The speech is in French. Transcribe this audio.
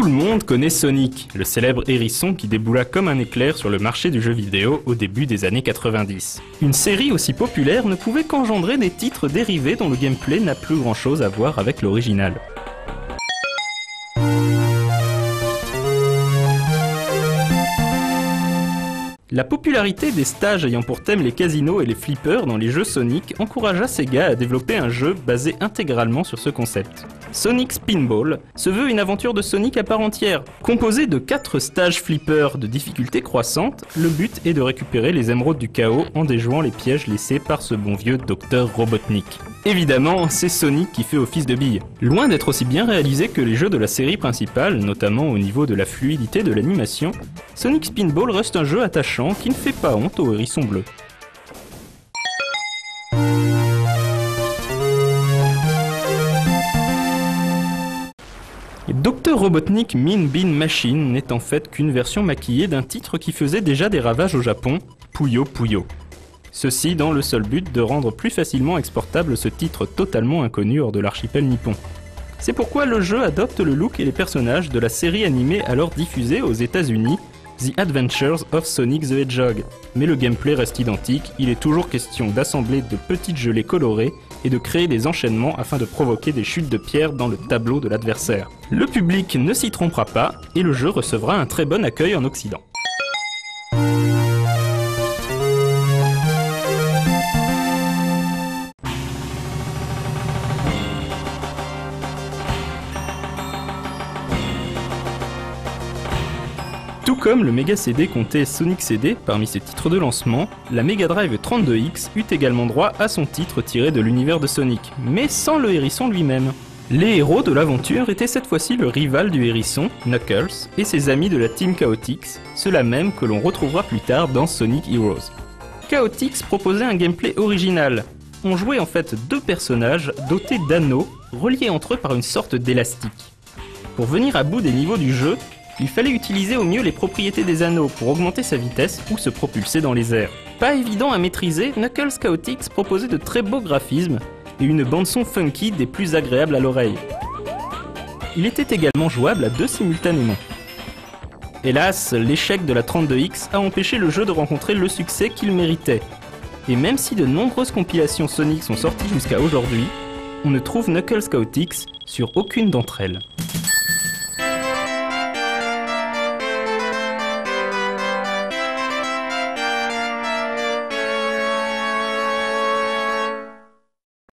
le monde connaît Sonic, le célèbre hérisson qui déboula comme un éclair sur le marché du jeu vidéo au début des années 90. Une série aussi populaire ne pouvait qu'engendrer des titres dérivés dont le gameplay n'a plus grand chose à voir avec l'original. La popularité des stages ayant pour thème les casinos et les flippers dans les jeux Sonic encouragea Sega à développer un jeu basé intégralement sur ce concept. Sonic Spinball se veut une aventure de Sonic à part entière. Composé de 4 stages flippers de difficulté croissante, le but est de récupérer les émeraudes du chaos en déjouant les pièges laissés par ce bon vieux Dr Robotnik. Évidemment, c'est Sonic qui fait office de bille. Loin d'être aussi bien réalisé que les jeux de la série principale, notamment au niveau de la fluidité de l'animation, Sonic Spinball reste un jeu attachant qui ne fait pas honte au hérisson bleu. Dr Robotnik Mean Bean Machine n'est en fait qu'une version maquillée d'un titre qui faisait déjà des ravages au Japon, Puyo Puyo. Ceci dans le seul but de rendre plus facilement exportable ce titre totalement inconnu hors de l'archipel nippon. C'est pourquoi le jeu adopte le look et les personnages de la série animée alors diffusée aux États-Unis, The Adventures of Sonic the Hedgehog. Mais le gameplay reste identique, il est toujours question d'assembler de petites gelées colorées et de créer des enchaînements afin de provoquer des chutes de pierre dans le tableau de l'adversaire. Le public ne s'y trompera pas et le jeu recevra un très bon accueil en Occident. Tout comme le Mega CD comptait Sonic CD parmi ses titres de lancement, la Mega Drive 32X eut également droit à son titre tiré de l'univers de Sonic, mais sans le hérisson lui-même. Les héros de l'aventure étaient cette fois-ci le rival du hérisson, Knuckles, et ses amis de la Team Chaotix, ceux-là même que l'on retrouvera plus tard dans Sonic Heroes. Chaotix proposait un gameplay original. On jouait en fait 2 personnages dotés d'anneaux, reliés entre eux par une sorte d'élastique. Pour venir à bout des niveaux du jeu, il fallait utiliser au mieux les propriétés des anneaux pour augmenter sa vitesse ou se propulser dans les airs. Pas évident à maîtriser, Knuckles Chaotix proposait de très beaux graphismes et une bande-son funky des plus agréables à l'oreille. Il était également jouable à 2 simultanément. Hélas, l'échec de la 32X a empêché le jeu de rencontrer le succès qu'il méritait. Et même si de nombreuses compilations Sonic sont sorties jusqu'à aujourd'hui, on ne trouve Knuckles Chaotix sur aucune d'entre elles.